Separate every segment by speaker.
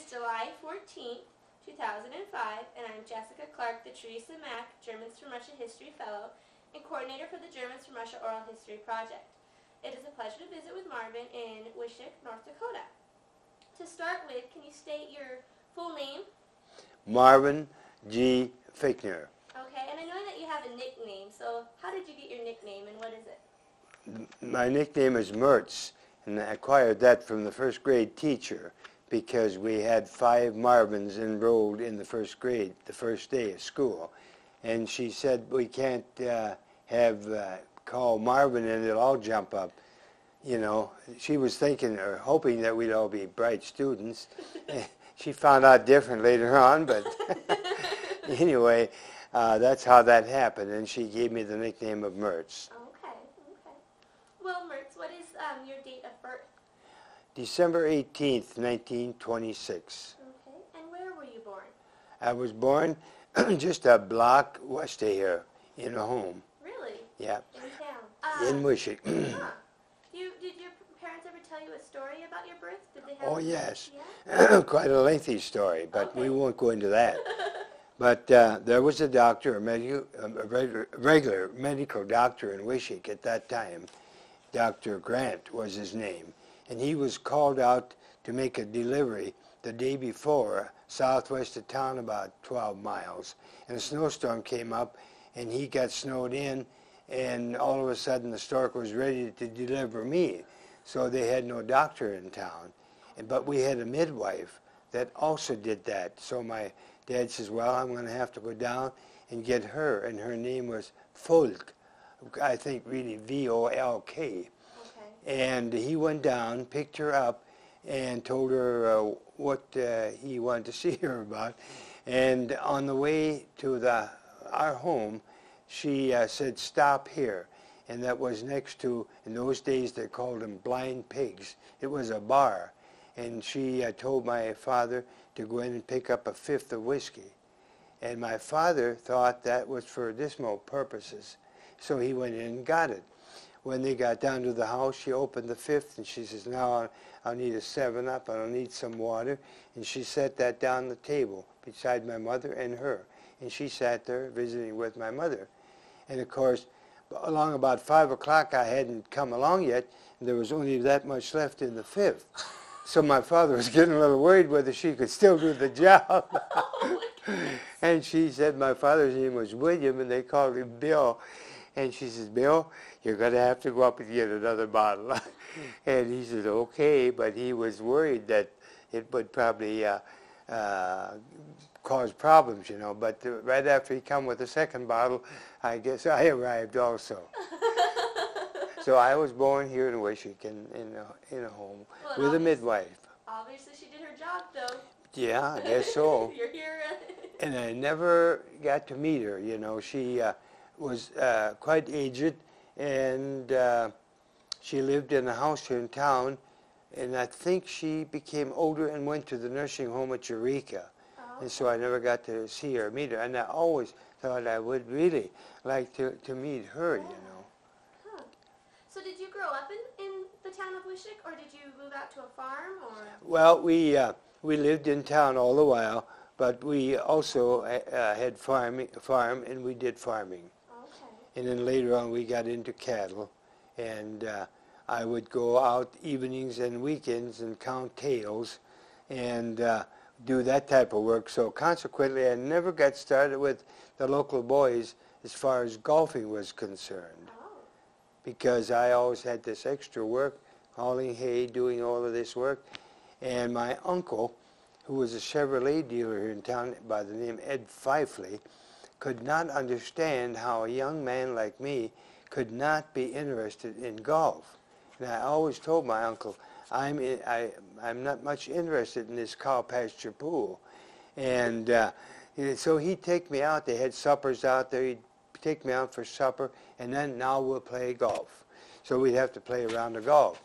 Speaker 1: is July 14th, 2005, and I'm Jessica Clark, the Teresa Mack Germans from Russia History Fellow and Coordinator for the Germans from Russia Oral History Project. It is a pleasure to visit with Marvin in Misc, North Dakota. To start with, can you state your full name?
Speaker 2: Marvin G. Fiechtner.
Speaker 1: Okay, and I know that you have a nickname, so how did you get your nickname and what is it?
Speaker 2: My nickname is Mertz, and I acquired that from the first grade teacher because we had 5 Marvins enrolled in the first grade the first day of school. And she said, we can't call Marvin and it'll all jump up. You know, she was thinking or hoping that we'd all be bright students. She found out different later on, but anyway, that's how that happened, and she gave me the nickname of Mertz.
Speaker 1: Okay. Well, Mertz, what is your date of birth?
Speaker 2: December 18th, 1926.
Speaker 1: Okay, and where were you born?
Speaker 2: I was born just a block west of here, in a home.
Speaker 1: Really?
Speaker 2: Yeah.
Speaker 1: In town?
Speaker 2: In Misc.
Speaker 1: Huh. Did your parents ever tell you a story about your birth? Did they have
Speaker 2: Oh, yes.
Speaker 1: Yeah?
Speaker 2: Quite a lengthy story, but
Speaker 1: Okay.
Speaker 2: we won't go into that. But there was a doctor, a regular medical doctor in Misc at that time. Dr. Grant was his name. And he was called out to make a delivery the day before, southwest of town about 12 miles. And a snowstorm came up, and he got snowed in, and all of a sudden the stork was ready to deliver me. So they had no doctor in town. But we had a midwife that also did that. So my dad says, well, I'm going to have to go down and get her. And her name was Volk, I think really V-O-L-K. And he went down, picked her up, and told her what he wanted to see her about. And on the way to our home, she said, stop here. And that was next to, in those days they called them blind pigs. It was a bar. And she told my father to go in and pick up a 5th of whiskey. And my father thought that was for dismal purposes. So he went in and got it. When they got down to the house, she opened the 5th, and she says, now I'll need a 7-Up, and I'll need some water. And she set that down the table beside my mother and her. And she sat there visiting with my mother. And of course, along about 5 o'clock, I hadn't come along yet, and there was only that much left in the 5th. So my father was getting a little worried whether she could still do the job. And she said my father's name was William, and they called him Bill. And she says, Bill, you're going to have to go up and get another bottle. And he said, okay, but he was worried that it would probably cause problems, you know. But right after he come with the second bottle, I guess I arrived also. So I was born here in Misc in a home with a midwife.
Speaker 1: Obviously she did her job, though.
Speaker 2: Yeah, I guess so.
Speaker 1: You're here.
Speaker 2: And I never got to meet her, you know. She was quite aged, and she lived in a house here in town, and I think she became older and went to the nursing home at Eureka.
Speaker 1: Oh.
Speaker 2: And so I never got to see her or meet her, and I always thought I would really like to meet her, you know.
Speaker 1: Huh. So did you grow up in the town of Misc, or did you move out to a farm? Or?
Speaker 2: Well, we lived in town all the while, but we also had farm, and we did farming. And then later on we got into cattle, and I would go out evenings and weekends and count tails and do that type of work. So consequently I never got started with the local boys as far as golfing was concerned, because I always had this extra work, hauling hay, doing all of this work. And my uncle, who was a Chevrolet dealer here in town by the name Ed Fifley, could not understand how a young man like me could not be interested in golf. And I always told my uncle, I'm not much interested in this cow pasture pool. And so he'd take me out. They had suppers out there. He'd take me out for supper, and then now we'll play golf. So we'd have to play around the golf.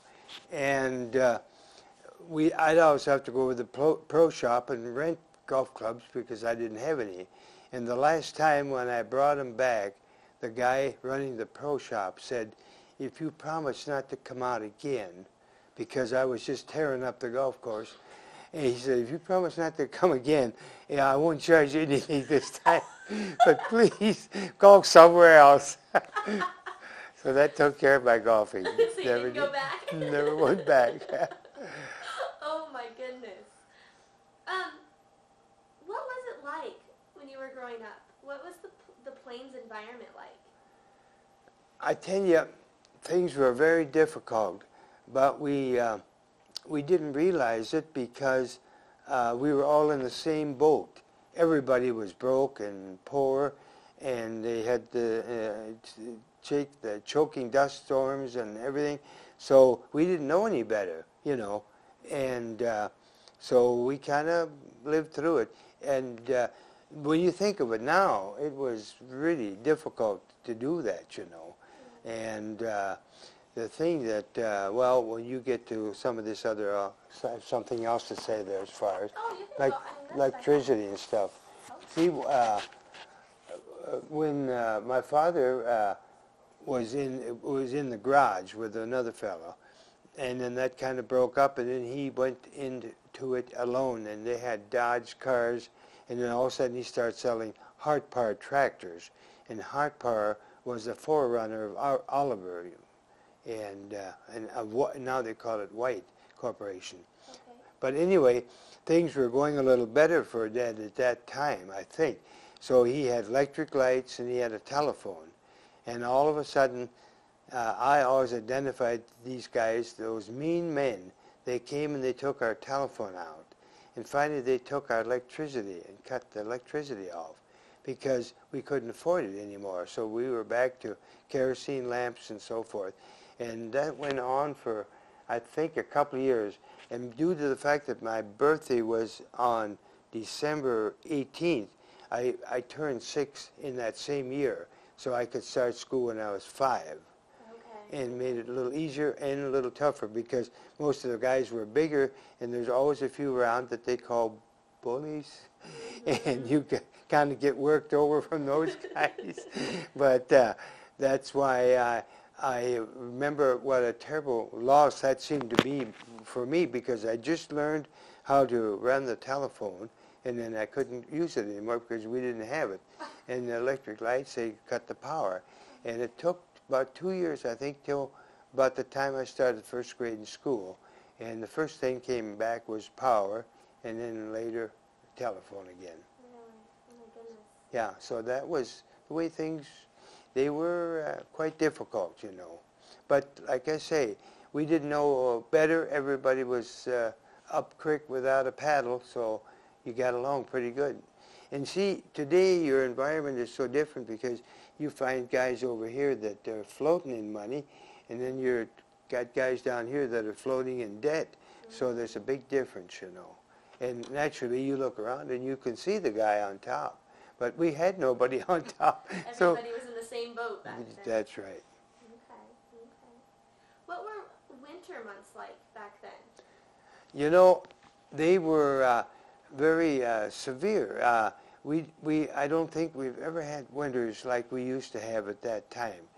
Speaker 2: And I'd always have to go to the pro shop and rent golf clubs because I didn't have any. And the last time when I brought him back, the guy running the pro shop said, if you promise not to come out again, because I was just tearing up the golf course, And he said, if you promise not to come again, I won't charge you anything this time. But please go somewhere else. So that took care of my golfing.
Speaker 1: So you didn't go back?
Speaker 2: Never went back.
Speaker 1: Oh my goodness. What was it like when you were growing up? What was the Plains environment like?
Speaker 2: I tell you, things were very difficult, but we didn't realize it because we were all in the same boat. Everybody was broke and poor, and they had the choking dust storms and everything. So we didn't know any better, you know, and so we kind of lived through it. And when you think of it now, it was really difficult to do that, you know. And the thing that, well, when you get to some of this other, something else to say there as far as, like electricity and stuff. See, when my father was in the garage with another fellow, and then that kind of broke up, and then he went into it alone, and they had Dodge cars, and then all of a sudden he started selling Hart Power tractors, and Hart Power was the forerunner of Oliver, and now they call it White Corporation. Okay. But anyway, things were going a little better for Dad at that time, I think. So he had electric lights and he had a telephone, and all of a sudden, I always identified these guys, those mean men. They came and they took our telephone out, and finally they took our electricity and cut the electricity off, because we couldn't afford it anymore. So we were back to kerosene lamps and so forth. And that went on for, I think, a couple of years. And due to the fact that my birthday was on December 18th, I turned 6 in that same year. So I could start school when I was 5. Okay. And made it a little easier and a little tougher, because most of the guys were bigger, and there's always a few around that they call bullies. Mm-hmm. And you kind of get worked over from those guys. But that's why I remember what a terrible loss that seemed to be for me, because I just learned how to run the telephone, and then I couldn't use it anymore because we didn't have it. And the electric lights, they cut the power. And it took about 2 years, I think, till about the time I started first grade in school. And the first thing came back was power, and then later telephone again. Yeah, so that was the way things, they were quite difficult, you know. But like I say, we didn't know better. Everybody was up creek without a paddle, so you got along pretty good. And see, today your environment is so different, because you find guys over here that are floating in money, and then you've got guys down here that are floating in debt. So there's a big difference, you know. And naturally, you look around and you can see the guy on top. But we had nobody on top.
Speaker 1: Everybody was in the same boat back then.
Speaker 2: That's right.
Speaker 1: Okay. What were winter months like back then?
Speaker 2: You know, they were very severe. I don't think we've ever had winters like we used to have at that time.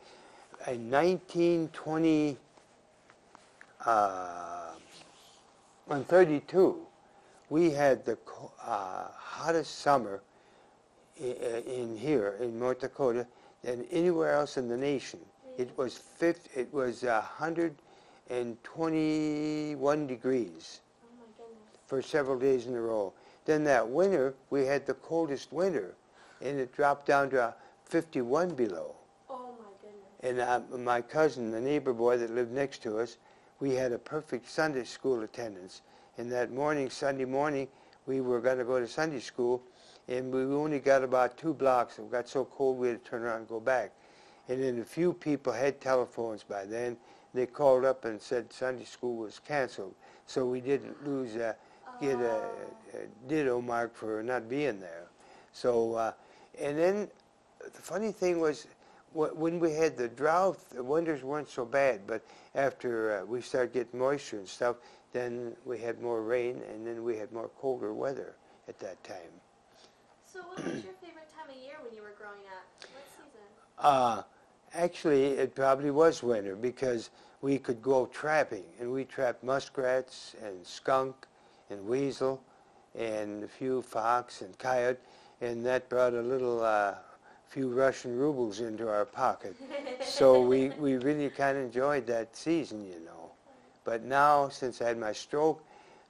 Speaker 2: In 1932, we had the hottest summer in here in North Dakota than anywhere else in the nation. It was 121 degrees for several days in a row. Then that winter, we had the coldest winter, and it dropped down to 51 below.
Speaker 1: Oh my goodness.
Speaker 2: And my cousin, the neighbor boy that lived next to us, we had a perfect Sunday school attendance. And that morning, Sunday morning, we were going to go to Sunday school, and we only got about 2 blocks. It got so cold we had to turn around and go back. And then a few people had telephones by then. They called up and said Sunday school was canceled. So we didn't get a ditto mark for not being there. So, and then the funny thing was, when we had the drought, the winters weren't so bad, but after we started getting moisture and stuff, then we had more rain, and then we had more colder weather at that time.
Speaker 1: So what was your favorite time of year when you were growing up? What season?
Speaker 2: Actually, it probably was winter, because we could go trapping, and we trapped muskrats and skunk and weasel and a few fox and coyote, and that brought a little few Russian rubles into our pocket. So we really kind of enjoyed that season, you know. But now, since I had my stroke,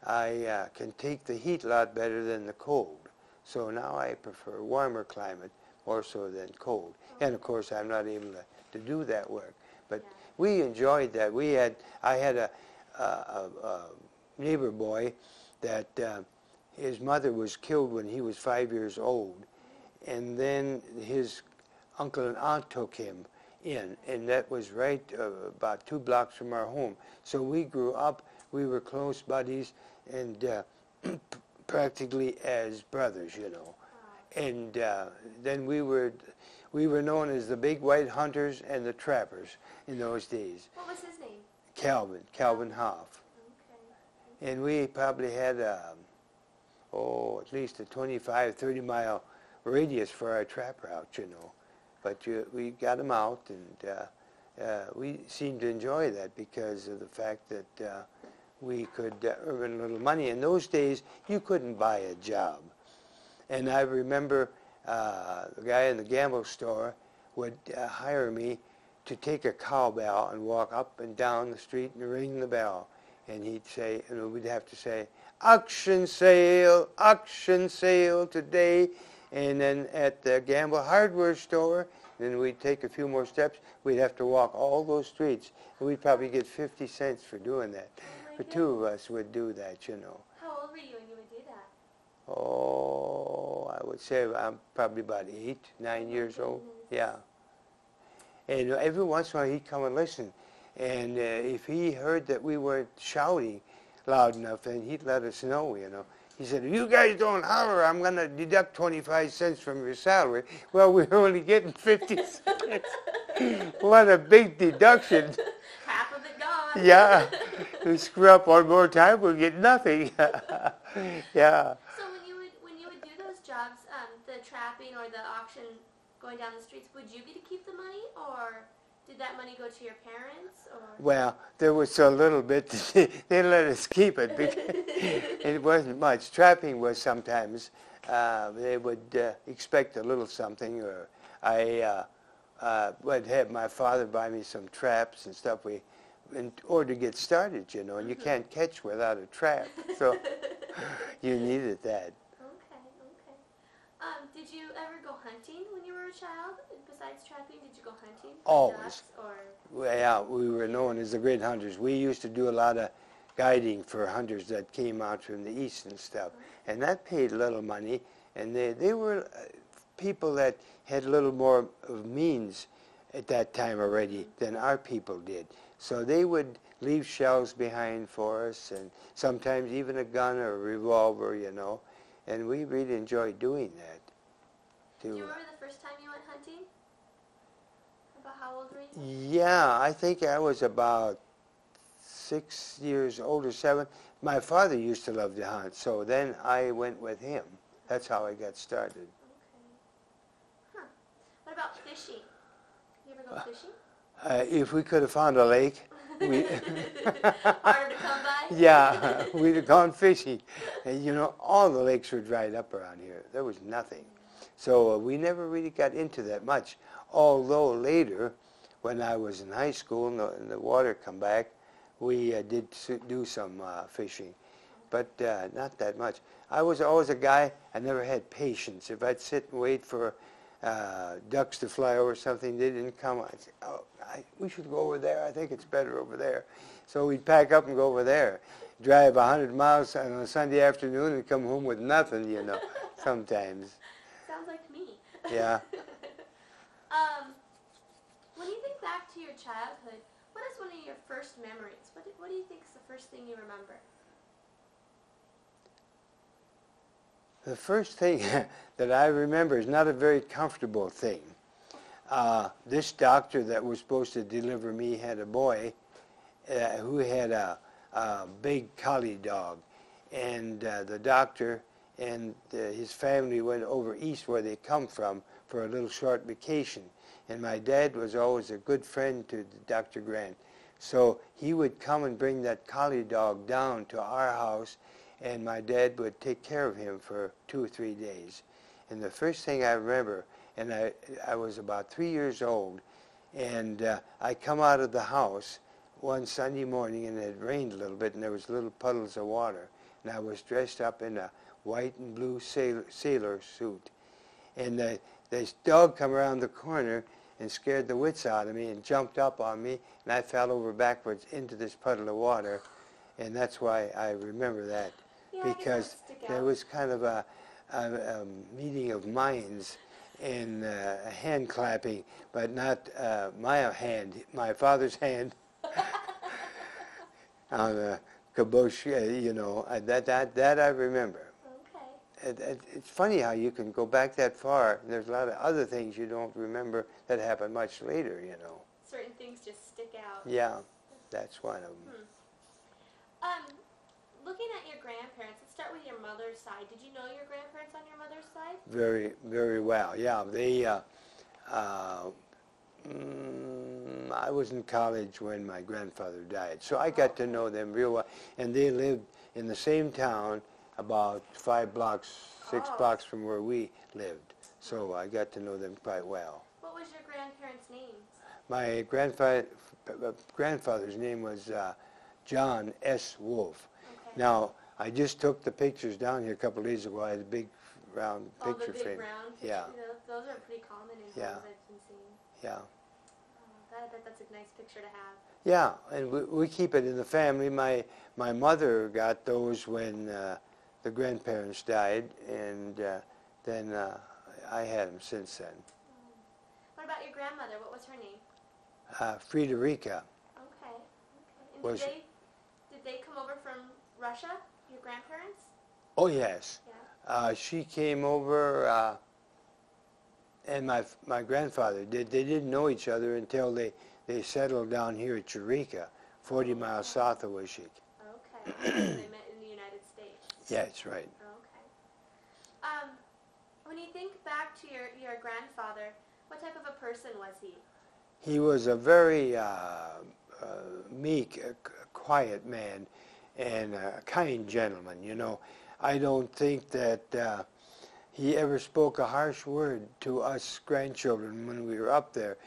Speaker 2: I can take the heat a lot better than the cold. So now I prefer warmer climate more so than cold. And of course, I'm not able to do that work. But we enjoyed that. I had a neighbor boy that his mother was killed when he was 5 years old. And then his uncle and aunt took him in, and that was right about 2 blocks from our home. So we grew up, we were close buddies, and practically as brothers, you know. And then we were known as the Big White Hunters and the Trappers in those days.
Speaker 1: What was his name?
Speaker 2: Calvin Hoff.
Speaker 1: Okay.
Speaker 2: And we probably had, at least a 25, 30-mile radius for our trap route, you know. But we got them out, and we seemed to enjoy that because of the fact that we could earn a little money. In those days, you couldn't buy a job. And I remember the guy in the gamble store would hire me to take a cowbell and walk up and down the street and ring the bell. And he'd say, and we'd have to say, auction sale today. And then at the gamble hardware store, then we'd take a few more steps. We'd have to walk all those streets. And we'd probably get 50 cents for doing that. The two of us would do that, you know.
Speaker 1: How old were you when you would do that?
Speaker 2: Oh, I would say I'm probably about 8, 9 years old. Yeah. And every once in a while he'd come and listen. And if he heard that we weren't shouting loud enough, then he'd let us know, you know. He said, if you guys don't holler, I'm going to deduct 25 cents from your salary. Well, we're only getting 50 cents. What a big deduction.
Speaker 1: Half of it gone.
Speaker 2: Yeah. We screw up one more time, we'll get nothing. Yeah.
Speaker 1: So when you would do those jobs, the trapping or the auction going down the streets, would you get to keep the money, or did that money go to your parents? Or?
Speaker 2: Well, there was a little bit. They let us keep it because it wasn't much. Trapping was sometimes they would expect a little something, or I would have my father buy me some traps and stuff. In order to get started, you know, and you can't catch without a trap, so you needed that.
Speaker 1: Okay. Did you ever go hunting when you were a child? Besides trapping, did you go hunting?
Speaker 2: Always.
Speaker 1: Or?
Speaker 2: Well, yeah, we were known as the great hunters. We used to do a lot of guiding for hunters that came out from the east and stuff, and that paid little money. And they were people that had a little more of means at that time already than our people did. So they would leave shells behind for us, and sometimes even a gun or a revolver, you know. And we really enjoyed doing that.
Speaker 1: Do you remember the first time you went hunting? About how old were you?
Speaker 2: Yeah, I think I was about 6 years old or 7. My father used to love to hunt, so then I went with him. That's how I got started.
Speaker 1: Okay. Huh. What about fishing? You ever go fishing?
Speaker 2: If we could have found a lake.
Speaker 1: Harder to come by?
Speaker 2: Yeah, we'd have gone fishing. And you know, all the lakes were dried up around here. There was nothing. So we never really got into that much. Although later, when I was in high school and the water come back, we did do some fishing. But not that much. I was always a guy, I never had patience. If I'd sit and wait for ducks to fly over something, they didn't come, I'd say, we should go over there. I think it's better over there. So we'd pack up and go over there, drive 100 miles on a Sunday afternoon and come home with nothing, you know, sometimes.
Speaker 1: Sounds like me.
Speaker 2: Yeah.
Speaker 1: When you think back to your childhood, what is one of your first memories? What do you think is the first thing you remember?
Speaker 2: The first thing that I remember is not a very comfortable thing. This doctor that was supposed to deliver me had a boy who had a big collie dog. And the doctor and his family went over east where they come from for a little short vacation. And my dad was always a good friend to Dr. Grant. So he would come and bring that collie dog down to our house, and my dad would take care of him for 2 or 3 days. And the first thing I remember, and I was about 3 years old, and I come out of the house one Sunday morning, and it had rained a little bit, and there was little puddles of water, and I was dressed up in a white and blue sailor suit. And this dog come around the corner and scared the wits out of me and jumped up on me, and I fell over backwards into this puddle of water, and that's why I remember that, because there was kind of a meeting of minds and a hand clapping, but not my hand, my father's hand on the kabosh, you know, that I remember. It's funny how you can go back that far. There's a lot of other things you don't remember that happened much later, you know.
Speaker 1: Certain things just stick out.
Speaker 2: Yeah, that's one of them.
Speaker 1: Looking at your grandparents, let's start with your mother's side. Did you know your grandparents on your mother's side?
Speaker 2: Very, very well. Yeah, they. I was in college when my grandfather died, so I got to know them real well. And they lived in the same town, about 5 blocks, 6 blocks from where we lived. So I got to know them quite well.
Speaker 1: What was your grandparents' names?
Speaker 2: My grandfather's name was John S. Wolf. Okay. Now, I just took the pictures down here a couple of days ago. I had a big round picture frame.
Speaker 1: The big round picture?
Speaker 2: Yeah.
Speaker 1: Those are pretty common in homes I've been seeing.
Speaker 2: Yeah.
Speaker 1: That's a nice picture to have.
Speaker 2: Yeah, and we keep it in the family. My mother got those when the grandparents died, and then I had them since then.
Speaker 1: What about your grandmother? What was her name?
Speaker 2: Friederica.
Speaker 1: Okay. And did they come over from Russia, your grandparents?
Speaker 2: Oh, yes.
Speaker 1: Yeah.
Speaker 2: She came over, and my grandfather did. They didn't know each other until they settled down here at Eureka, 40 miles south of Wishick.
Speaker 1: Okay. So they met in the United States.
Speaker 2: Yeah, that's right.
Speaker 1: Okay. When you think back to your grandfather, what type of a person was he?
Speaker 2: He was a very meek, quiet man, and a kind gentleman, you know. I don't think that he ever spoke a harsh word to us grandchildren when we were up there.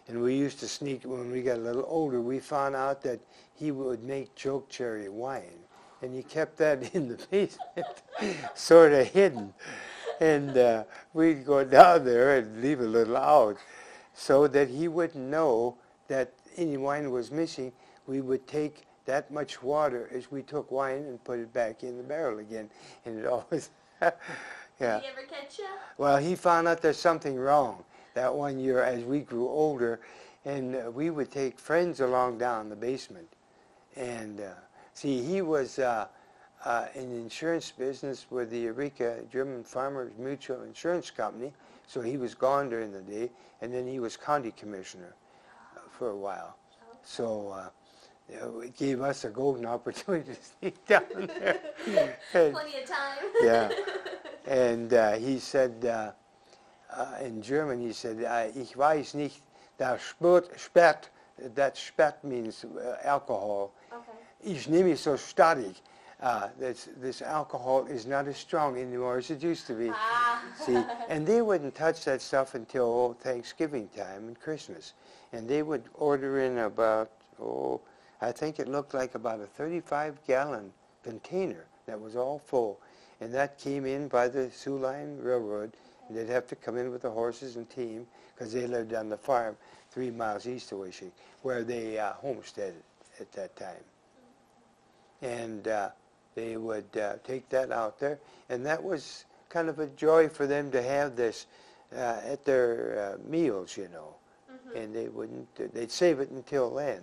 Speaker 2: And we used to sneak, when we got a little older, we found out that he would make choke cherry wine. And he kept that in the basement, sort of hidden. And we'd go down there and leave a little out so that he wouldn't know that any wine was missing. We would take that much water as we took wine and put it back in the barrel again. And it always, yeah.
Speaker 1: Did he ever catch you?
Speaker 2: Well, he found out there's something wrong that one year as we grew older, and we would take friends along down the basement. And see, he was in the insurance business with the Eureka German Farmers Mutual Insurance Company, so he was gone during the day, and then he was county commissioner for a while. So it gave us a golden opportunity to sneak down there.
Speaker 1: Plenty of time.
Speaker 2: Yeah. And he said, in German, he said, ich weiß nicht, das Spät, that Spät means alcohol. Okay. Ich nehme so stark. This alcohol is not as strong anymore as it used to be. See, and they wouldn't touch that stuff until Thanksgiving time and Christmas. And they would order in about, I think it looked like about a 35-gallon container that was all full. And that came in by the Sioux Line Railroad. And they'd have to come in with the horses and team because they lived on the farm 3 miles east of Wishick, where they homesteaded at that time. And they would take that out there, and that was kind of a joy for them to have this at their meals, you know. Mm-hmm. And they'd save it until then.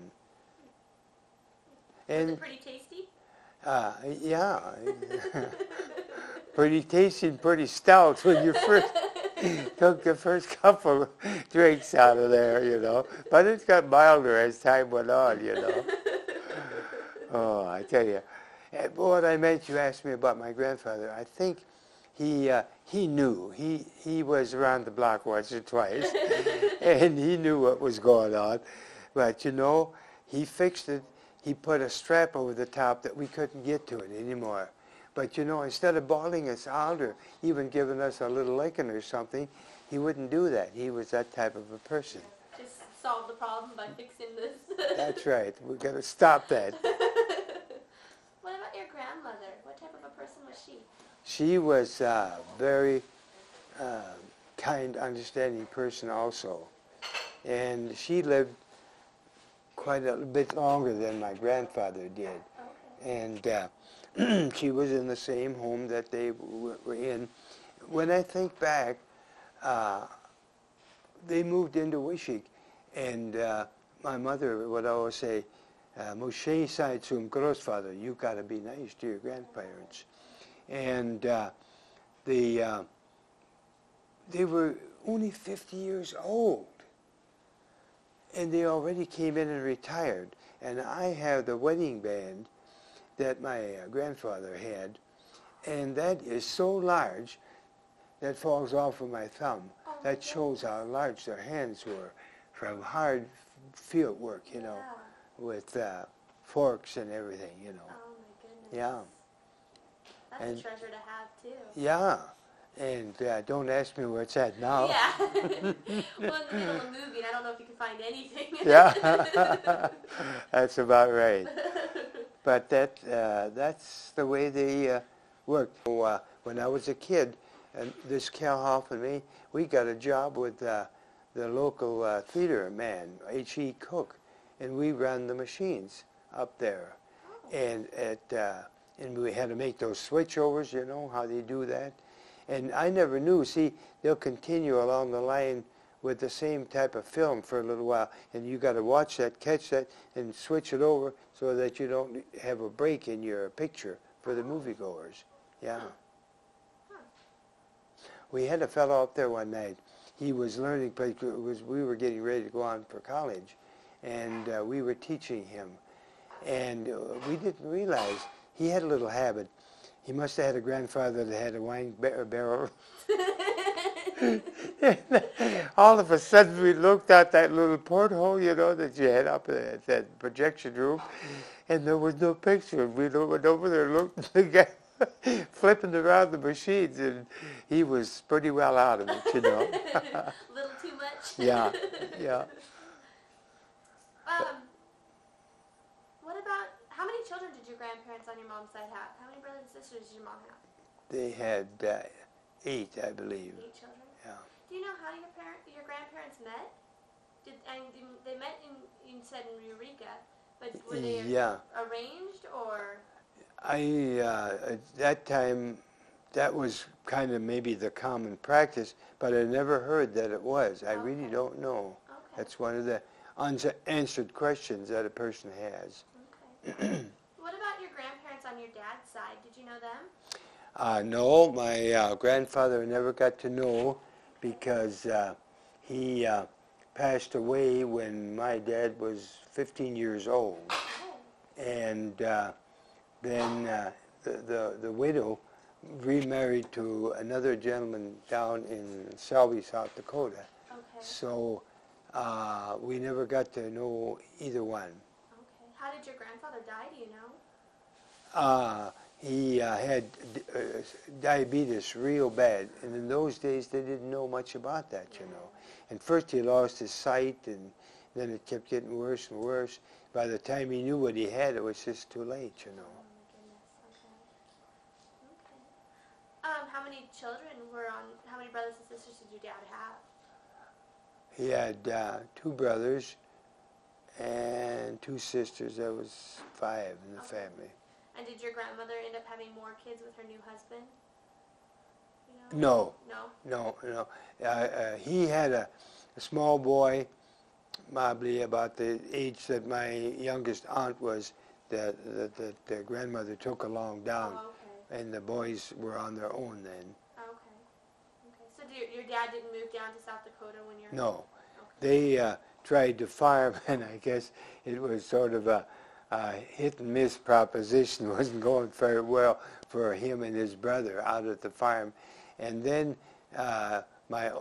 Speaker 1: And was it pretty tasty?
Speaker 2: Yeah. Pretty tasty and pretty stout when you first took the first couple of drinks out of there, you know. But it got milder as time went on, you know. Oh, I tell you. What I meant, you asked me about my grandfather. I think he knew. He was around the block once or twice, and he knew what was going on. But, you know, he fixed it. He put a strap over the top that we couldn't get to it anymore. But, you know, instead of bawling us out or even giving us a little licking or something, he wouldn't do that. He was that type of a person.
Speaker 1: Just solve the problem by fixing this.
Speaker 2: That's right. We've got to stop that.
Speaker 1: What about your grandmother? What type of a person was she?
Speaker 2: She was a very kind, understanding person also. And she lived quite a bit longer than my grandfather did.
Speaker 1: Okay.
Speaker 2: And she was in the same home that they were in. When I think back, they moved into Wishick, and my mother would always say, Moshe said zum Großvater, you got to be nice to your grandparents. And they were only 50 years old, and they already came in and retired. And I have the wedding band that my grandfather had, and that is so large that falls off of my thumb. That shows how large their hands were from hard field work, you know, with forks and everything, you know.
Speaker 1: Oh my goodness.
Speaker 2: Yeah.
Speaker 1: That's a treasure to have too.
Speaker 2: Yeah. And don't ask me where it's at now.
Speaker 1: Yeah. Well, in the middle of moving, I don't know if you can find anything.
Speaker 2: Yeah. That's about right. But that's the way they worked. So, when I was a kid, and this Cal Hoff and me, we got a job with the local theater man, H.E. Cook, and we ran the machines up there. And and we had to make those switchovers, you know, how they do that. And I never knew, see, they'll continue along the line with the same type of film for a little while, and you got to watch that, catch that, and switch it over so that you don't have a break in your picture for the moviegoers. Yeah. We had a fellow up there one night. He was learning, but we were getting ready to go on for college, and we were teaching him. And we didn't realize he had a little habit. He must have had a grandfather that had a wine barrel. All of a sudden, we looked out that little porthole, you know, that you had up at that projection room, and there was no picture. We went over there and looked at the guy flipping around the machines, and he was pretty well out of it, you know.
Speaker 1: A little too much.
Speaker 2: Yeah, yeah.
Speaker 1: What about, how many children did your grandparents on your mom's side have? How many brothers and sisters did your mom have?
Speaker 2: They had 8, I believe.
Speaker 1: 8 children?
Speaker 2: Yeah.
Speaker 1: Do you know how your grandparents met? They met you said in Eureka, but were they arranged or?
Speaker 2: At that time, that was kind of maybe the common practice, but I never heard that it was. I really don't know.
Speaker 1: Okay.
Speaker 2: That's one of the unanswered questions that a person has.
Speaker 1: Okay. What about your grandparents on your dad's side? Did you know them?
Speaker 2: No, my grandfather never got to know because he passed away when my dad was 15 years old.
Speaker 1: Oh.
Speaker 2: And then the widow remarried to another gentleman down in Selby, South Dakota.
Speaker 1: Okay.
Speaker 2: So we never got to know either one.
Speaker 1: Okay. How did your grandfather die, do you know?
Speaker 2: He had diabetes real bad, and in those days they didn't know much about that, you know. And first he lost his sight, and then it kept getting worse and worse. By the time he knew what he had, it was just too late, you know.
Speaker 1: Oh my goodness. Okay. How many children how many brothers and sisters did your dad have?
Speaker 2: He had 2 brothers and 2 sisters. There was 5 in the family.
Speaker 1: And did your grandmother end up having more kids with her new husband? You know?
Speaker 2: No. He had a small boy, probably about the age that my youngest aunt was, that the grandmother took along down.
Speaker 1: Oh, okay.
Speaker 2: And the boys were on their own then.
Speaker 1: Okay. So your dad didn't move down to South Dakota when you're...
Speaker 2: No.
Speaker 1: Okay.
Speaker 2: They tried to farm, and I guess it was sort of a hit and miss proposition. Wasn't going very well for him and his brother out at the farm. And then my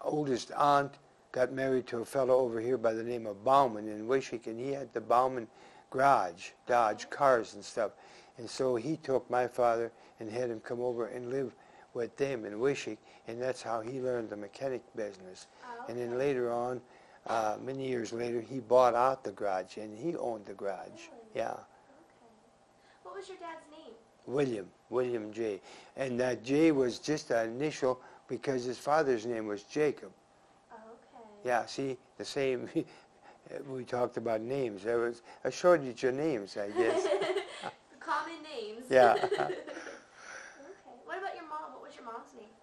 Speaker 2: oldest aunt got married to a fellow over here by the name of Bauman in Wishick, and he had the Bauman garage, Dodge cars and stuff. And so he took my father and had him come over and live with them in Wishick, and that's how he learned the mechanic business.
Speaker 1: Oh, okay.
Speaker 2: And then later on, many years later, he bought out the garage, and he owned the garage.
Speaker 1: Really?
Speaker 2: Yeah.
Speaker 1: Okay. What was your dad's name?
Speaker 2: William J. And that J was just an initial because his father's name was Jacob.
Speaker 1: Oh, okay.
Speaker 2: Yeah, see, the same, we talked about names. There was a shortage of names, I guess.
Speaker 1: Common names.
Speaker 2: Yeah.
Speaker 1: Okay. What about your mom? What was your mom's name?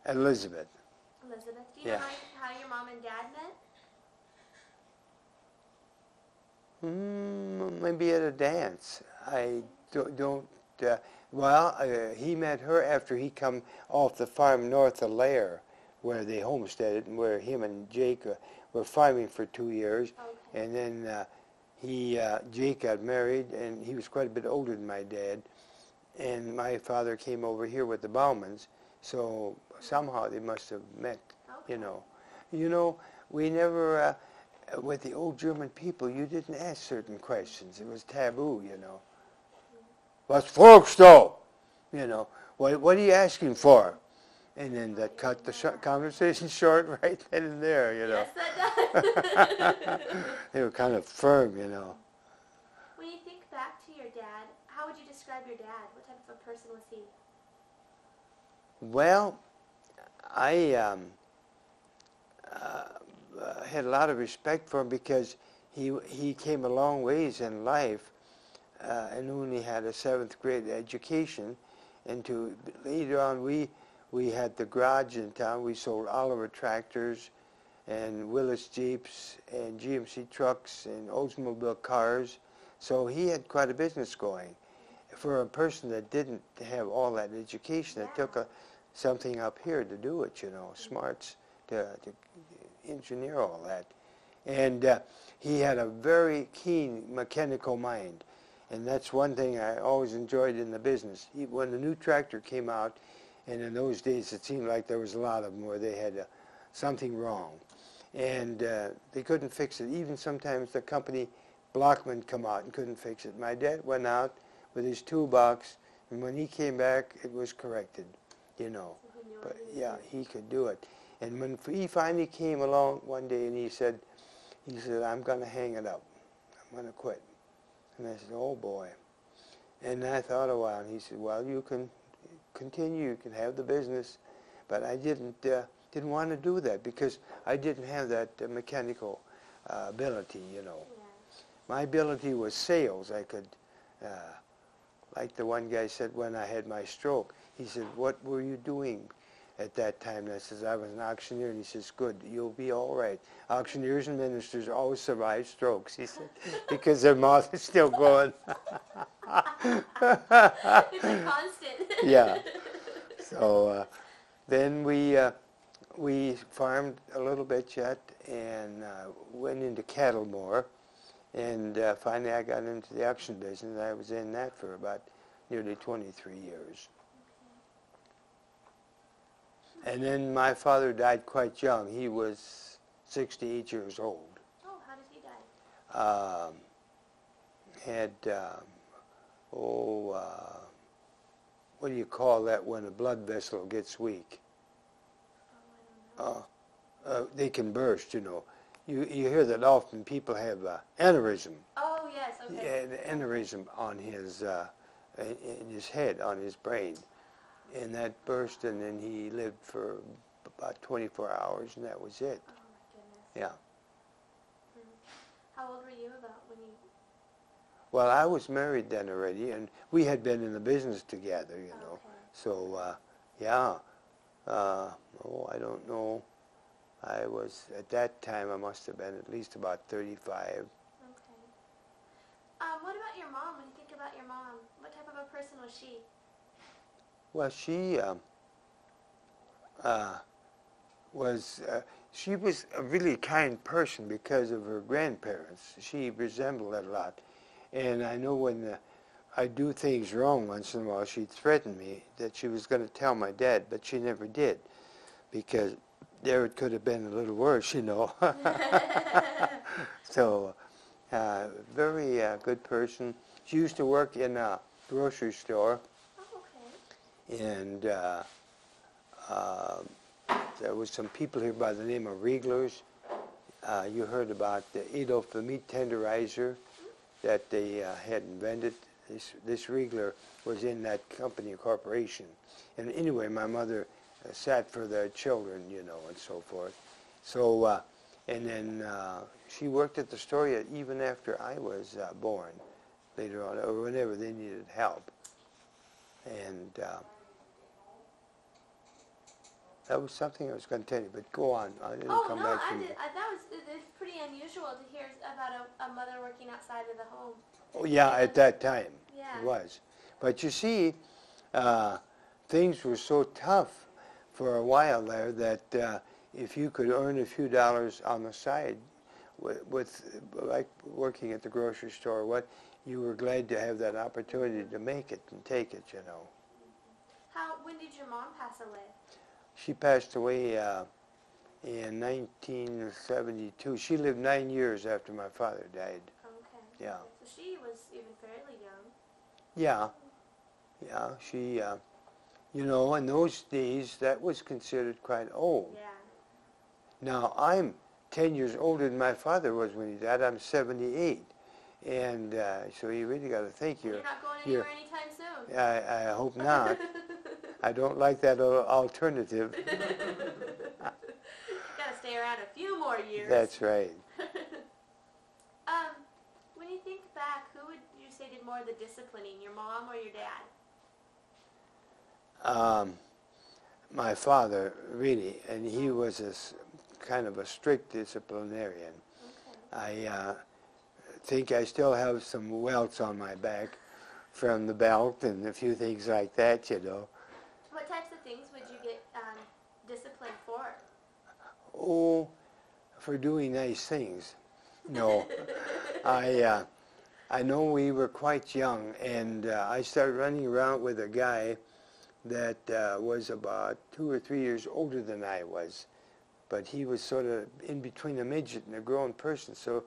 Speaker 2: Elizabeth.
Speaker 1: Elizabeth. Do you
Speaker 2: Yeah.
Speaker 1: know how your mom and dad met?
Speaker 2: Maybe at a dance. I don't he met her after he come off the farm north of Lair, where they homesteaded, and where him and Jake were farming for 2 years.
Speaker 1: Okay.
Speaker 2: And then Jake got married, and he was quite a bit older than my dad. And my father came over here with the Baumans, so somehow they must have met,
Speaker 1: Okay.
Speaker 2: You know, we never, with the old German people, you didn't ask certain questions. It was taboo, What's folks though? What are you asking for? And then that cut the conversation short right then and there,
Speaker 1: Yes, that does.
Speaker 2: They were kind of firm,
Speaker 1: When you think back to your dad, how would you describe your dad? What type of a person was he?
Speaker 2: Well, I had a lot of respect for him because he came a long ways in life, and only had a 7th grade education. And later on, we had the garage in town. We sold Oliver tractors, and Willis Jeeps, and GMC trucks, and Oldsmobile cars. So he had quite a business going. For a person that didn't have all that education, it took something up here to do it, smarts to engineer all that. And he had a very keen mechanical mind. And that's one thing I always enjoyed in the business. When the new tractor came out, and in those days it seemed like there was a lot of them where they had something wrong. And they couldn't fix it. Even sometimes the company Blockman come out and couldn't fix it. My dad went out with his toolbox, and when he came back, it was corrected, But yeah, he could do it. And when he finally came along one day and he said, I'm going to hang it up. I'm going to quit. And I said, oh boy. And I thought a while, and he said, well, you can continue, you can have the business. But I didn't want to do that because I didn't have that mechanical ability,
Speaker 1: Yeah.
Speaker 2: My ability was sales. I could, like the one guy said when I had my stroke, he said, what were you doing at that time? And I says, I was an auctioneer. And he says, good, you'll be all right. Auctioneers and ministers always survive strokes, he said, because their mouth is still going.
Speaker 1: It's a constant.
Speaker 2: Yeah. So then we farmed a little bit yet and went into cattle more. And finally I got into the auction business. I was in that for about nearly 23 years. And then my father died quite young. He was 68 years old.
Speaker 1: Oh, how did he die?
Speaker 2: What do you call that when a blood vessel gets weak?
Speaker 1: Oh, I don't know.
Speaker 2: They can burst, You hear that often people have aneurysm.
Speaker 1: Oh, yes, okay.
Speaker 2: Yeah, an aneurysm on in his head, on his brain. And that burst, and then he lived for about 24 hours, and that was it.
Speaker 1: Oh, my goodness.
Speaker 2: Yeah.
Speaker 1: How old were you about when you...
Speaker 2: Well, I was married then already, and we had been in the business together,
Speaker 1: Okay.
Speaker 2: So, yeah. I don't know. I was, at that time, I must have been at least about 35.
Speaker 1: Okay. What about your mom? When you think about your mom, what type of a person was she?
Speaker 2: Well, she was a really kind person because of her grandparents. She resembled that a lot. And I know when I do things wrong once in a while, she'd threaten me that she was going to tell my dad, but she never did, because there it could have been a little worse, So, very good person. She used to work in a grocery store.
Speaker 1: Oh, okay.
Speaker 2: And there was some people here by the name of Rieglers. You heard about the Adolf the meat tenderizer that they had invented. This Riegler was in that company or corporation. And anyway, my mother sat for the children, you know, and so forth. So, and then she worked at the store even after I was born later on, or whenever they needed help. And that was something I was going to tell you, but go on. I didn't come back to you.
Speaker 1: It's pretty unusual to hear about a mother working outside of the home.
Speaker 2: Oh, yeah, at that time.
Speaker 1: Yeah.
Speaker 2: It was. But you see, things were so tough for a while there that if you could earn a few dollars on the side with like working at the grocery store, you were glad to have that opportunity to make it and take it, you know.
Speaker 1: When did your mom pass away?
Speaker 2: She passed away in 1972. She lived 9 years after my father died.
Speaker 1: Okay.
Speaker 2: Yeah.
Speaker 1: So she was even fairly young.
Speaker 2: Yeah. Yeah. She, you know, in those days, that was considered quite old.
Speaker 1: Yeah.
Speaker 2: Now, I'm 10 years older than my father was when he died. I'm 78. And so you really got to think
Speaker 1: you're not going anywhere anytime soon.
Speaker 2: I hope not. I don't like that alternative.
Speaker 1: You got to stay around a few more years.
Speaker 2: That's right.
Speaker 1: When you think back, who would you say did more of the disciplining, your mom or your dad?
Speaker 2: My father, really, and he was kind of a strict disciplinarian. Okay. I think I still have some welts on my back from the belt and a few things like that, you know.
Speaker 1: What types of things would you get disciplined for?
Speaker 2: Oh, for doing nice things. No. I know we were quite young, and I started running around with a guy that was about 2 or 3 years older than I was. But he was sort of in between a midget and a grown person, so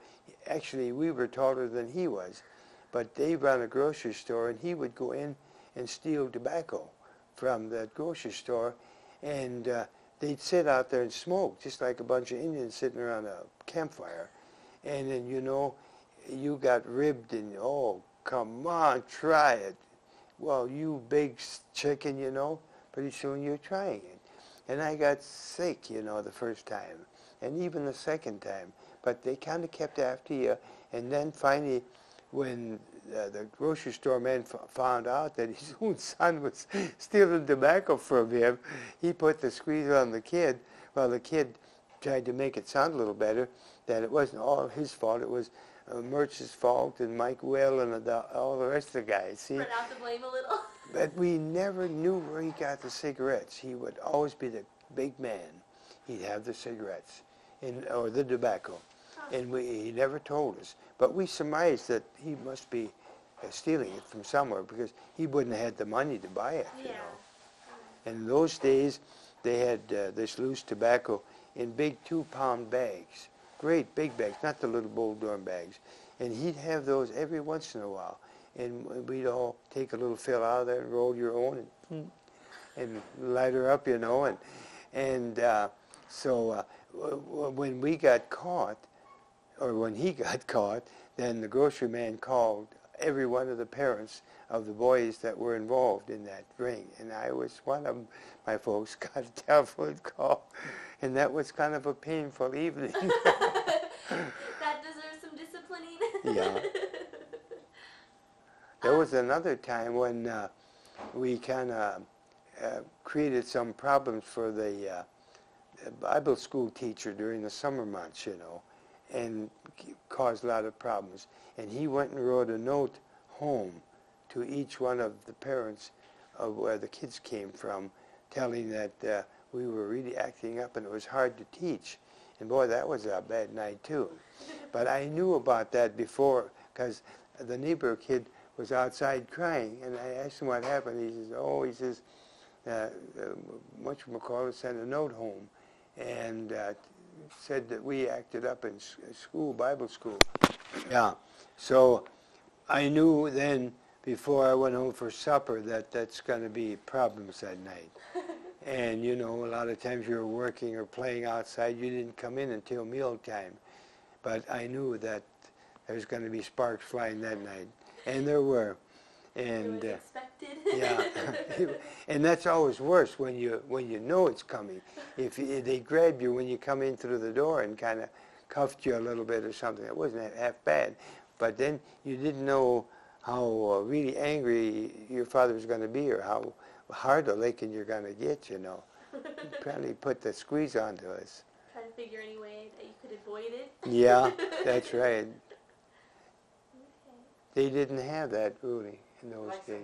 Speaker 2: actually we were taller than he was. But they ran a grocery store, and he would go in and steal tobacco from that grocery store, and they'd sit out there and smoke, just like a bunch of Indians sitting around a campfire. And then, you know, you got ribbed, and, oh, come on, try it. Well, you big chicken, you know, pretty soon you're trying it. And I got sick, you know, the first time, and even the second time. But they kind of kept after you. And then finally, when the grocery store man found out that his own son was stealing tobacco from him, he put the squeeze on the kid. Well, the kid tried to make it sound a little better, that it wasn't all his fault. It was Merch's fault and Mike Will and all the rest of the guys. See?
Speaker 1: Spread out the blame a little.
Speaker 2: But we never knew where he got the cigarettes. He would always be the big man. He'd have the cigarettes or the tobacco. Huh. And he never told us. But we surmised that he must be stealing it from somewhere because he wouldn't have had the money to buy it, you know. And in those days, they had this loose tobacco in big 2-pound bags. Great big bags, not the little Boldorm bags. And he'd have those every once in a while. And we'd all take a little fill out of there and roll your own and light her up, you know. So when we got caught, or when he got caught, then the grocery man called every one of the parents of the boys that were involved in that ring. And I was one of them. My folks got a telephone call, and that was kind of a painful evening.
Speaker 1: That deserves some disciplining.
Speaker 2: Yeah. There was another time when we kind of created some problems for the Bible school teacher during the summer months, you know, and caused a lot of problems. And he went and wrote a note home to each one of the parents of where the kids came from, telling that we were really acting up and it was hard to teach. And boy, that was a bad night too. But I knew about that before because the neighbor kid was outside crying, and I asked him what happened. He says, whatchamacallit sent a note home and said that we acted up in school, Bible school. Yeah, so I knew then, before I went home for supper that that's going to be problems that night. And, you know, a lot of times you were working or playing outside. You didn't come in until mealtime. But I knew that there was going to be sparks flying that night. And there were. And
Speaker 1: it was expected.
Speaker 2: yeah. And that's always worse when you know it's coming. If they grabbed you when you come in through the door and kind of cuffed you a little bit or something, it wasn't half bad. But then you didn't know how really angry your father was going to be or how hard a licking you're going to get, you know. Probably put the squeeze onto us.
Speaker 1: Try to figure any way that you could avoid it.
Speaker 2: Yeah, that's right.
Speaker 1: Okay.
Speaker 2: They didn't have that really in those days.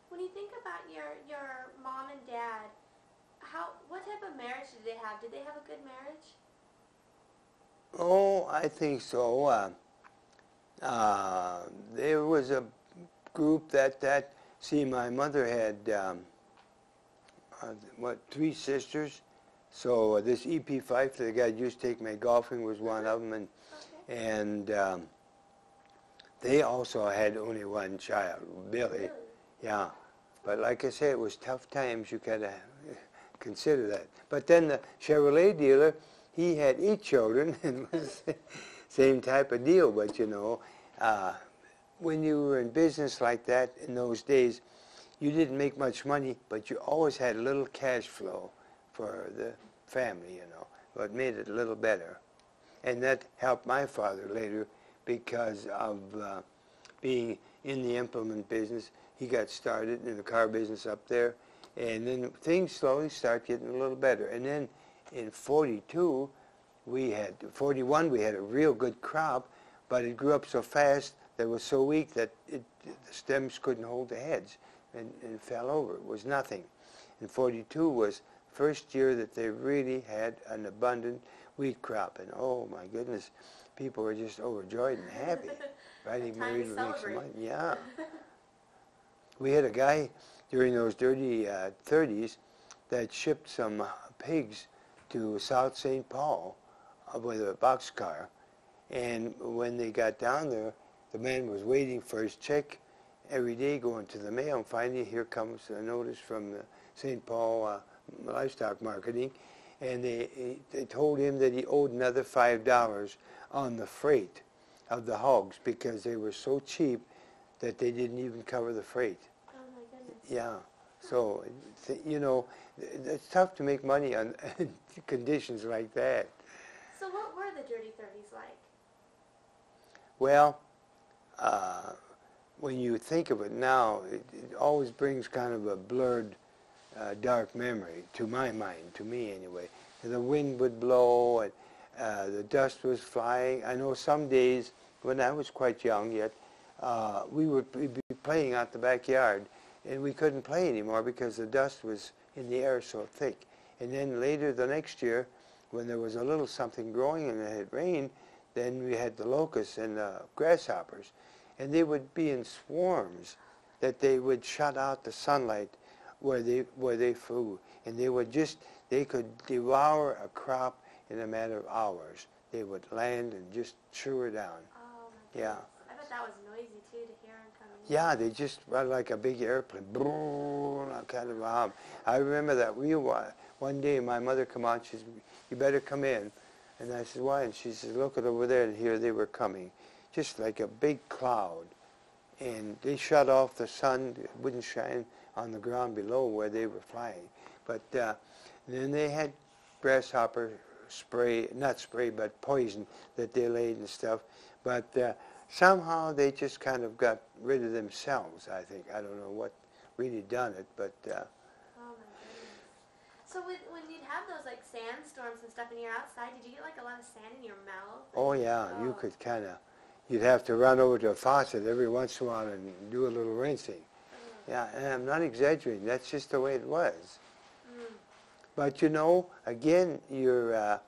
Speaker 1: When you think about your mom and dad, what type of marriage did they have? Did they have a good marriage?
Speaker 2: Oh, I think so. There was a group that see, my mother had, 3 sisters. So this E.P. Fiechtner, the guy that used to take me golfing, was one of them. And they also had only one child, Billy.
Speaker 1: Really?
Speaker 2: Yeah. But like I say, it was tough times. You got to consider that. But then the Chevrolet dealer, he had 8 children, and it was the same type of deal. But, you know, when you were in business like that in those days, you didn't make much money, but you always had a little cash flow for the family, you know. So it made it a little better. And that helped my father later because of being in the implement business. He got started in the car business up there, and then things slowly start getting a little better. And then in 41, we had a real good crop, but it grew up so fast that it was so weak that the stems couldn't hold the heads and fell over. It was nothing. And 42 was the first year that they really had an abundant wheat crop. And oh my goodness, people were just overjoyed and happy. Right? He married to make some money. Yeah. We had a guy during those dirty 30s that shipped some pigs to South St. Paul with a boxcar. And when they got down there, the man was waiting for his check every day, going to the mail, and finally here comes a notice from the St. Paul Livestock Marketing, and they told him that he owed another $5 on the freight of the hogs because they were so cheap that they didn't even cover the freight.
Speaker 1: Oh my goodness.
Speaker 2: Yeah. So, you know, it's tough to make money on conditions like that.
Speaker 1: So what were the dirty 30s like?
Speaker 2: Well, when you think of it now, it always brings kind of a blurred, dark memory to my mind, to me anyway. The wind would blow, and the dust was flying. I know some days, when I was quite young yet, we would be playing out the backyard, and we couldn't play anymore because the dust was in the air so thick. And then later the next year, when there was a little something growing and it had rained, then we had the locusts and the grasshoppers, and they would be in swarms that they would shut out the sunlight where they flew, and they could devour a crop in a matter of hours. They would land and just chew her down.
Speaker 1: Oh my
Speaker 2: Yeah.
Speaker 1: goodness. I bet that was noisy too to hear them coming.
Speaker 2: Yeah, they just run like a big airplane, kind of a hum. I remember that one day my mother come on, she said, "You better come in." And I said, "Why?" And she said, "Look at over there," and here they were coming, just like a big cloud. And they shut off the sun, it wouldn't shine on the ground below where they were flying. But then they had grasshopper spray, not spray, but poison that they laid and stuff. But somehow they just kind of got rid of themselves, I think. I don't know what really done it, but...
Speaker 1: Oh my goodness. So when you'd have those like sandstorms and stuff and you're outside, did you get like a lot of sand in your mouth?
Speaker 2: Oh yeah, you could kind of, you'd have to run over to a faucet every once in a while and do a little rinsing. Yeah, and I'm not exaggerating, that's just the way it was. But you know, again, you're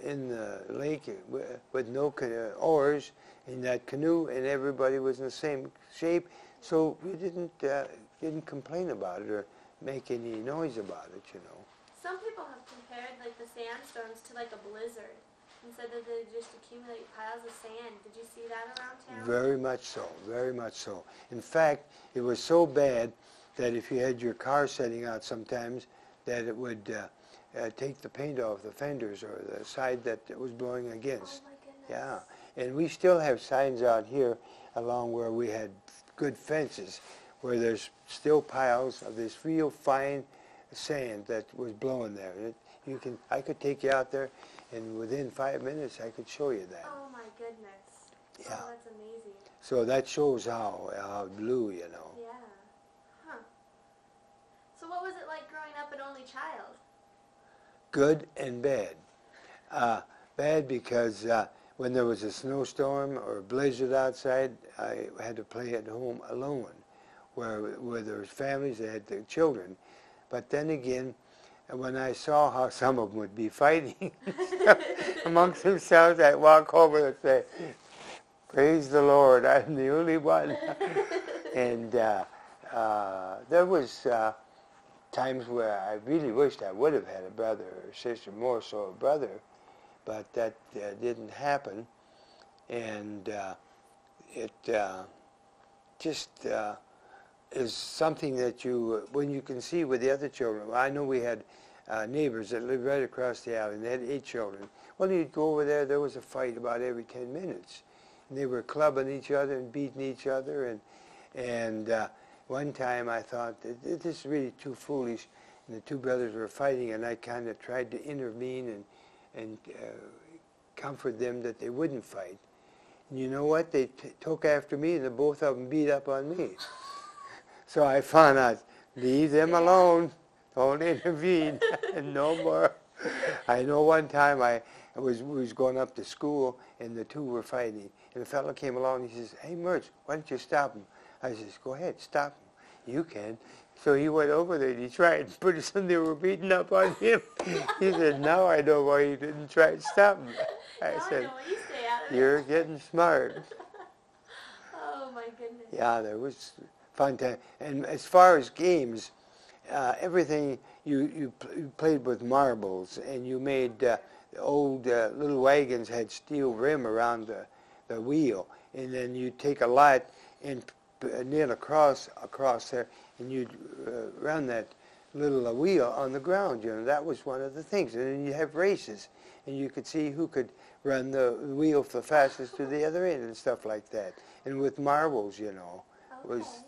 Speaker 2: in the lake with no oars in that canoe, and everybody was in the same shape, so we didn't complain about it or make any noise about it, you know.
Speaker 1: Some people have compared like the sandstorms to like a blizzard. and said that they just accumulate piles of sand. Did you see that around town?
Speaker 2: Very much so, very much so. In fact, it was so bad that if you had your car setting out sometimes, that it would take the paint off the fenders or the side that it was blowing against.
Speaker 1: Oh my goodness.
Speaker 2: Yeah, and we still have signs out here along where we had good fences, where there's still piles of this real fine sand that was blowing there. I could take you out there, and within 5 minutes I could show you that.
Speaker 1: Oh my goodness.
Speaker 2: Yeah.
Speaker 1: Oh, that's amazing.
Speaker 2: So that shows how it blew, you know.
Speaker 1: Yeah. Huh. So what was it like growing up an only child?
Speaker 2: Good and bad. Bad because when there was a snowstorm or a blizzard outside, I had to play at home alone, where there was families that had their children. But then again, when I saw how some of them would be fighting amongst themselves, I'd walk over and say, "Praise the Lord, I'm the only one." And there was times where I really wished I would have had a brother or sister, more so a brother, but that didn't happen. And it just is something that when you can see with the other children. I know we had neighbors that lived right across the alley, and they had 8 children. Well, you'd go over there was a fight about every 10 minutes. And they were clubbing each other and beating each other, and one time I thought, this is really too foolish, and the 2 brothers were fighting, and I kind of tried to intervene and comfort them that they wouldn't fight. And you know what? They took after me, and the both of them beat up on me. So I found out, leave them alone, don't intervene, no more. I know one time we was going up to school, and the 2 were fighting, and a fellow came along, and he says, "Hey, Mertz, why don't you stop them?" I says, "Go ahead, stop them. You can." So he went over there, and he tried, and pretty soon they were beating up on him. He said, "Now I know why you didn't try to stop them." I said, "You're getting smart."
Speaker 1: Oh my goodness.
Speaker 2: Yeah, there was fun time. And as far as games, everything you played with marbles, and you made old little wagons had steel rim around the wheel, and then you take a light and nail a cross across there, and you'd run that little wheel on the ground. You know, that was one of the things. And then you have races, and you could see who could run the wheel the fastest to the other end and stuff like that. And with marbles, you know, was.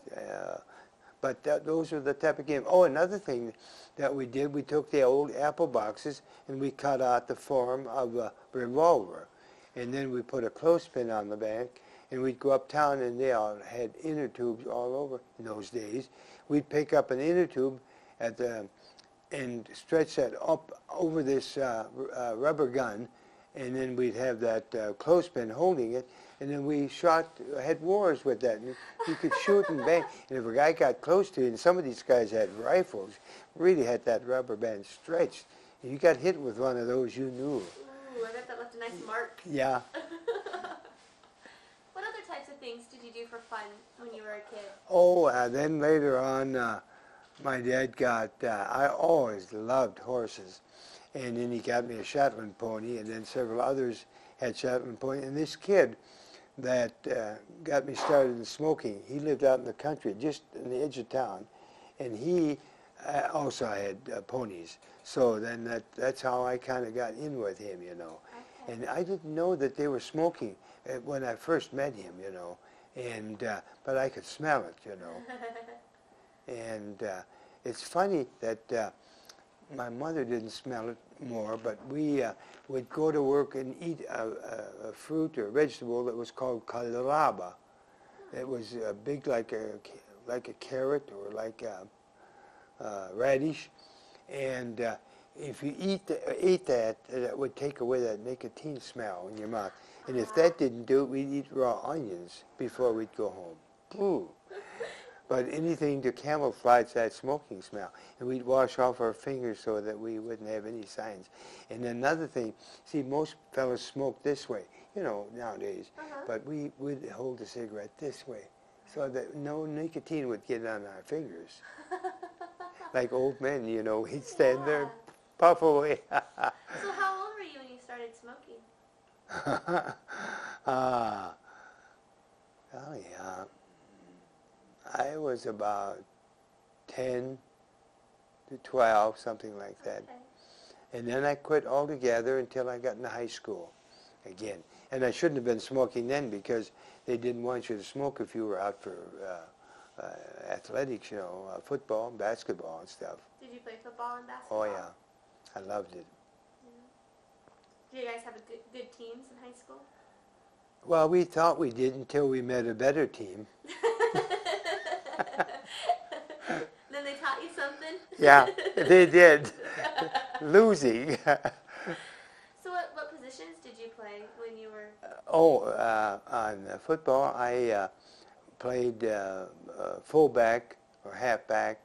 Speaker 2: But those are the type of game. Oh, another thing that we did, we took the old apple boxes and we cut out the form of a revolver. And then we put a clothespin on the back, and we'd go uptown, and they all had inner tubes all over in those days. We'd pick up an inner tube and stretch that up over this rubber gun, and then we'd have that clothespin holding it, and then we had wars with that. And you could shoot and bang, and if a guy got close to you, and some of these guys had rifles, really had that rubber band stretched, and you got hit with one of those, you knew.
Speaker 1: Ooh, I bet that left a nice mark.
Speaker 2: Yeah.
Speaker 1: What other types of things did you do for fun when you were a kid?
Speaker 2: Oh, then later on, my dad I always loved horses, and then he got me a Shetland pony, and then several others had Shetland pony, and this kid that got me started in smoking, he lived out in the country, just in the edge of town, and he also had ponies. So then that's how I kind of got in with him, you know. Okay. And I didn't know that they were smoking when I first met him, you know, and but I could smell it, you know. And it's funny that my mother didn't smell it more, but we would go to work and eat a fruit or vegetable that was called kalalaba. It was big like a carrot or like a radish, and if you ate that, it would take away that nicotine smell in your mouth. And if that didn't do it, we'd eat raw onions before we'd go home. Ooh. But anything to camouflage that smoking smell. And we'd wash off our fingers so that we wouldn't have any signs. And another thing, see, most fellas smoke this way, you know, nowadays. But we would hold the cigarette this way so that no nicotine would get on our fingers. Like old men, you know, we'd stand there and puff away.
Speaker 1: So how old were you when you started smoking?
Speaker 2: Oh yeah, I was about 10 to 12, something like that.
Speaker 1: Okay.
Speaker 2: And then I quit altogether until I got into high school again. And I shouldn't have been smoking then because they didn't want you to smoke if you were out for athletics, football, basketball and stuff.
Speaker 1: Did you play football and basketball?
Speaker 2: Oh yeah, I loved it.
Speaker 1: Did you guys have good teams in high school?
Speaker 2: Well, we thought we did until we met a better team.
Speaker 1: Then they taught you something?
Speaker 2: Yeah, they did. Losing.
Speaker 1: So what positions did you play when you were...
Speaker 2: On football, I played fullback or halfback,